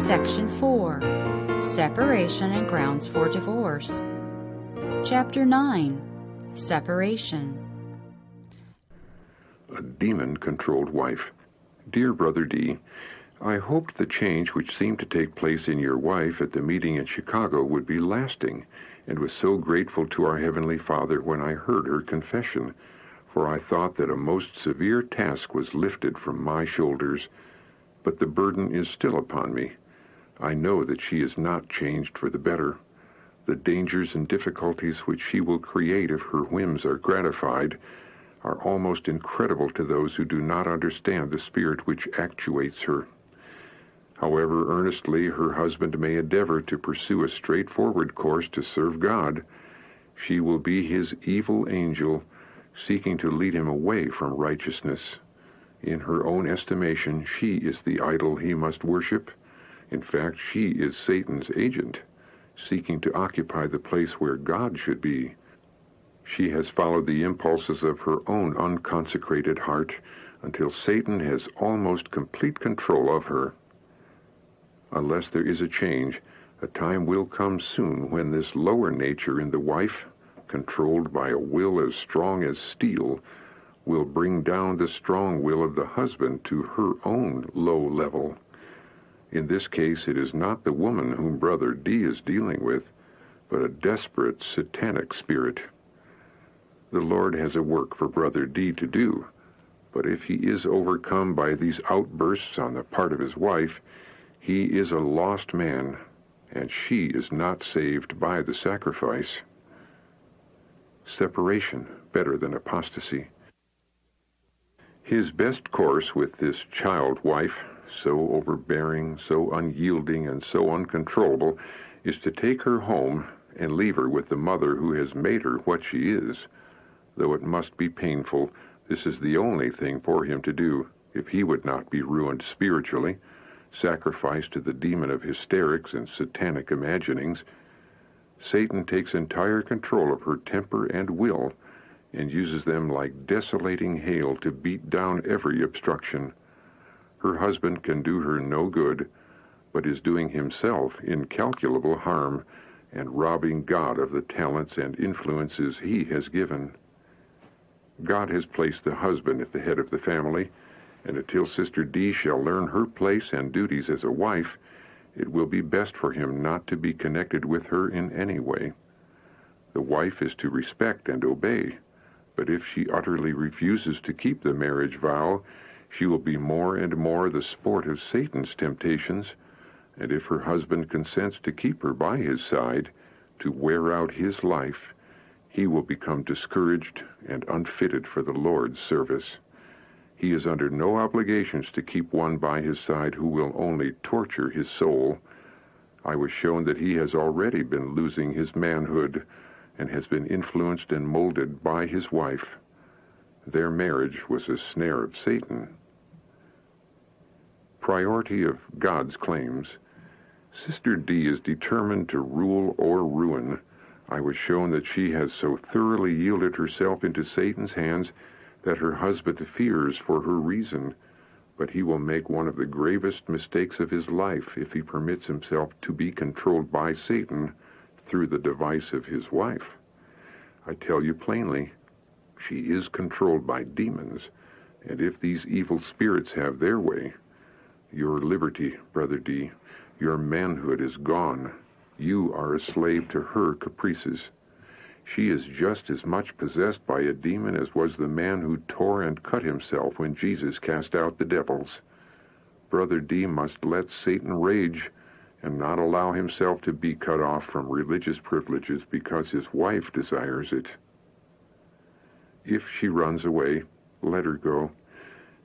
Section 4. Separation and Grounds for Divorce. Chapter 9. Separation. A demon-controlled wife. Dear Brother D, I hoped the change which seemed to take place in your wife at the meeting in Chicago would be lasting, and was so grateful to our Heavenly Father when I heard her confession, for I thought that a most severe task was lifted from my shoulders, but the burden is still upon me. I know that she is not changed for the better. The dangers and difficulties which she will create if her whims are gratified are almost incredible to those who do not understand the spirit which actuates her. However earnestly her husband may endeavor to pursue a straightforward course to serve God, she will be his evil angel, seeking to lead him away from righteousness. In her own estimation, she is the idol he must worship. In fact, she is Satan's agent, seeking to occupy the place where God should be. She has followed the impulses of her own unconsecrated heart until Satan has almost complete control of her. Unless there is a change, a time will come soon when this lower nature in the wife, controlled by a will as strong as steel, will bring down the strong will of the husband to her own low level. In this case, it is not the woman whom Brother D is dealing with, but a desperate satanic spirit. The Lord has a work for Brother D to do, but if he is overcome by these outbursts on the part of his wife, he is a lost man, and she is not saved by the sacrifice. Separation better than apostasy. His best course with this child wife, so overbearing, so unyielding, and so uncontrollable, is to take her home and leave her with the mother who has made her what she is. Though it must be painful, this is the only thing for him to do if he would not be ruined spiritually, sacrificed to the demon of hysterics and satanic imaginings. Satan takes entire control of her temper and will and uses them like desolating hail to beat down every obstruction. Her husband can do her no good, but is doing himself incalculable harm and robbing God of the talents and influences he has given. God has placed the husband at the head of the family, and until Sister D shall learn her place and duties as a wife, it will be best for him not to be connected with her in any way. The wife is to respect and obey, but if she utterly refuses to keep the marriage vow, she will be more and more the sport of Satan's temptations, and if her husband consents to keep her by his side, to wear out his life, he will become discouraged and unfitted for the Lord's service. He is under no obligations to keep one by his side who will only torture his soul. I was shown that he has already been losing his manhood and has been influenced and molded by his wife. Their marriage was a snare of Satan. Priority of God's claims. Sister D is determined to rule or ruin. I was shown that she has so thoroughly yielded herself into Satan's hands that her husband fears for her reason, but he will make one of the gravest mistakes of his life if he permits himself to be controlled by Satan through the device of his wife. I tell you plainly, she is controlled by demons, and if these evil spirits have their way, your liberty, Brother D, your manhood is gone. You are a slave to her caprices. She is just as much possessed by a demon as was the man who tore and cut himself when Jesus cast out the devils. Brother D must let Satan rage and not allow himself to be cut off from religious privileges because his wife desires it. If she runs away, let her go.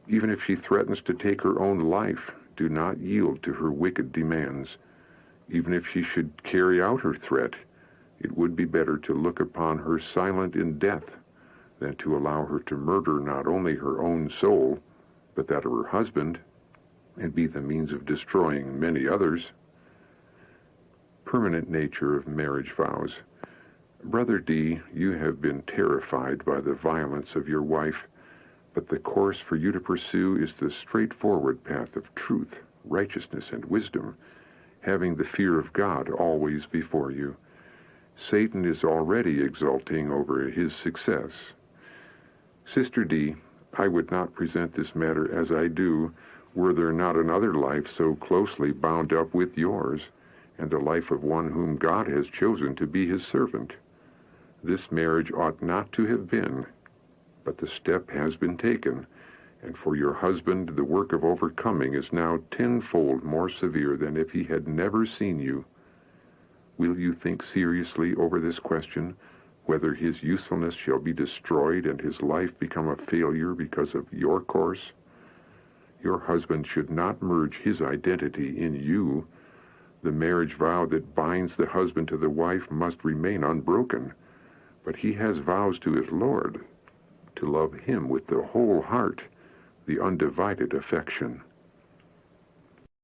Even if she threatens to take her own life, do not yield to her wicked demands. Even if she should carry out her threat, it would be better to look upon her silent in death than to allow her to murder not only her own soul, but that of her husband, and be the means of destroying many others. Permanent nature of marriage vows. Brother D, you have been terrified by the violence of your wife, but the course for you to pursue is the straightforward path of truth, righteousness, and wisdom. having the fear of God always before you. Satan is already exulting over his success. Sister D, I would not present this matter as I do were there not another life so closely bound up with yours, and the life of one whom God has chosen to be his servant. This marriage ought not to have been, but the step has been taken, and for your husband the work of overcoming is now tenfold more severe than if he had never seen you. Will you think seriously over this question, whether his usefulness shall be destroyed and his life become a failure because of your course? Your husband should not merge his identity in you. The marriage vow that binds the husband to the wife must remain unbroken, but he has vows to his Lord, to love him with the whole heart, the undivided affection.